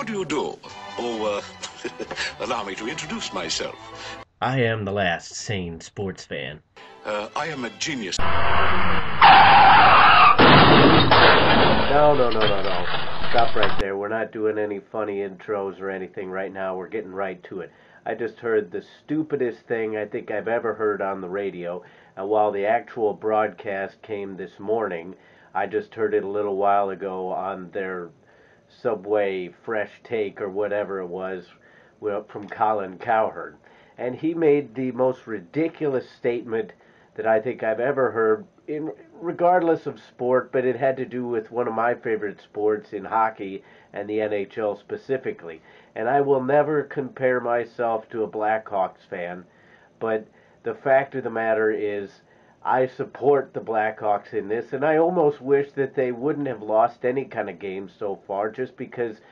do you do? Oh, allow me to introduce myself. I am the last sane sports fan. I am a genius. No. Stop right there. We're not doing any funny intros or anything right now. We're getting right to it. I just heard the stupidest thing I think I've ever heard on the radio. And while the actual broadcast came this morning, I just heard it a little while ago on their Subway Fresh Take or whatever it was from Colin Cowherd. And he made the most ridiculous statement that I think I've ever heard, regardless of sport, but it had to do with one of my favorite sports in hockey and the NHL specifically. And I will never compare myself to a Blackhawks fan, but the fact of the matter is I support the Blackhawks in this, and I almost wish that they wouldn't have lost any kind of game so far, just because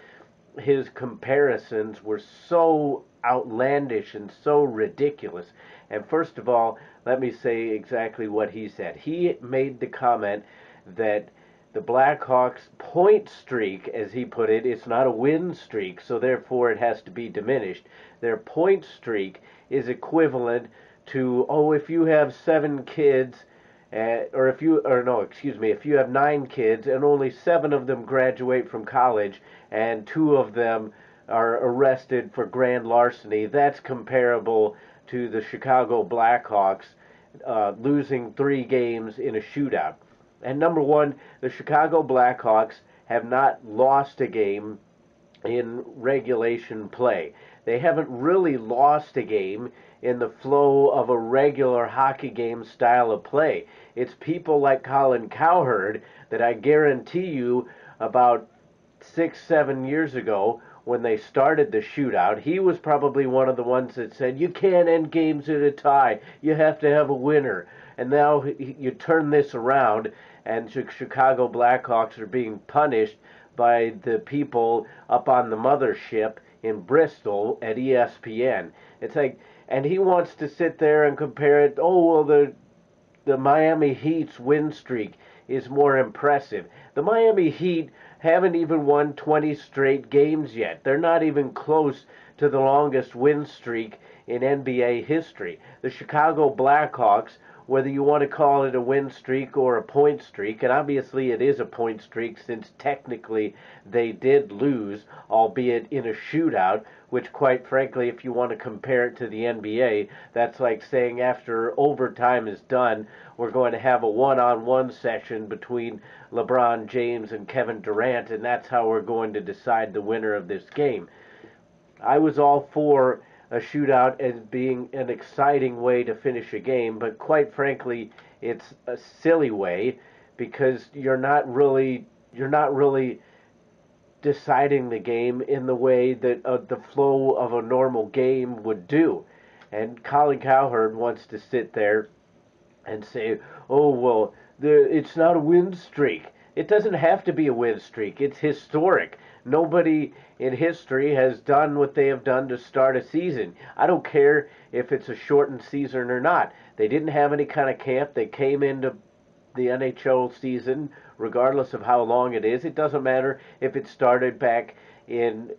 his comparisons were so outlandish and so ridiculous. And first of all, let me say exactly what he said. He made the comment that the Blackhawks' point streak, as he put it, it's not a win streak, so therefore it has to be diminished. Their point streak is equivalent to, if you have 7 kids, if you have 9 kids and only 7 of them graduate from college and 2 of them are arrested for grand larceny, that's comparable to the Chicago Blackhawks losing 3 games in a shootout. And number one, the Chicago Blackhawks have not lost a game in regulation play. They haven't really lost a game in the flow of a regular hockey game style of play. It's people like Colin Cowherd that I guarantee you about 6-7 years ago when they started the shootout, he was probably one of the ones that said, you can't end games in a tie, you have to have a winner. And now you turn this around and the Chicago Blackhawks are being punished by the people up on the mothership in Bristol at ESPN. It's like, and he wants to sit there and compare it, the Miami Heat's win streak is more impressive. The Miami Heat haven't even won 20 straight games yet. They're not even close to the longest win streak in NBA history. The Chicago Blackhawks, whether you want to call it a win streak or a point streak, and obviously it is a point streak since technically they did lose, albeit in a shootout, which quite frankly, if you want to compare it to the NBA, that's like saying after overtime is done, we're going to have a one-on-one session between LeBron James and Kevin Durant, and that's how we're going to decide the winner of this game. I was all for a shootout as being an exciting way to finish a game, but quite frankly, it's a silly way because you're not really deciding the game in the way that the flow of a normal game would do. And Colin Cowherd wants to sit there and say, it's not a win streak. It doesn't have to be a win streak. It's historic. Nobody in history has done what they have done to start a season. I don't care if it's a shortened season or not. They didn't have any kind of camp. They came into the NHL season, regardless of how long it is. It doesn't matter if it started back in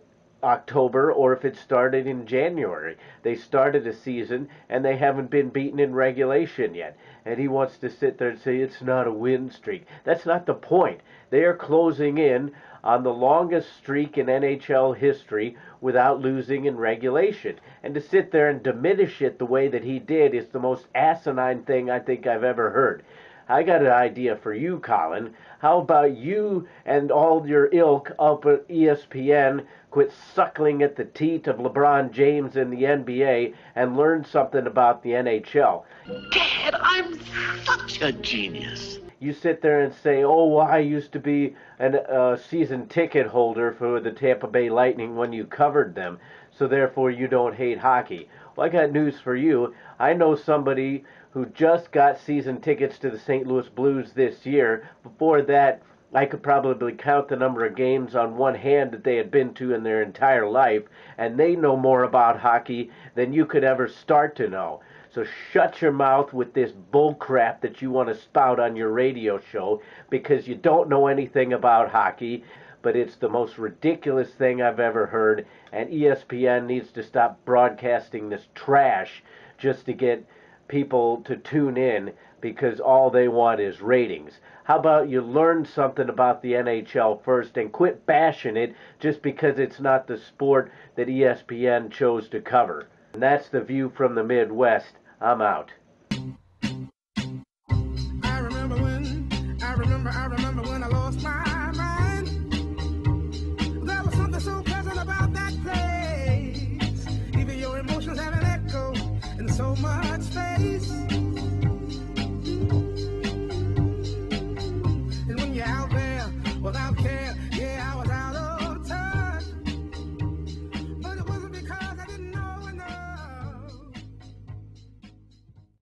October or if it started in January. They started a season and they haven't been beaten in regulation yet. And he wants to sit there and say it's not a win streak. That's not the point. They are closing in on the longest streak in NHL history without losing in regulation. And to sit there and diminish it the way that he did is the most asinine thing I think I've ever heard. I got an idea for you, Colin. How about you and all your ilk up at ESPN quit suckling at the teat of LeBron James in the NBA and learn something about the NHL? Dad, I'm such a genius. You sit there and say, I used to be a season ticket holder for the Tampa Bay Lightning when you covered them, so therefore you don't hate hockey. Well, I got news for you. I know somebody who just got season tickets to the St. Louis Blues this year. Before that, I could probably count the number of games on one hand that they had been to in their entire life, and they know more about hockey than you could ever start to know. So shut your mouth with this bull crap that you want to spout on your radio show because you don't know anything about hockey. but it's the most ridiculous thing I've ever heard, and ESPN needs to stop broadcasting this trash just to get people to tune in, because all they want is ratings. How about you learn something about the NHL first and quit bashing it just because it's not the sport that ESPN chose to cover? And that's the view from the Midwest. I'm out.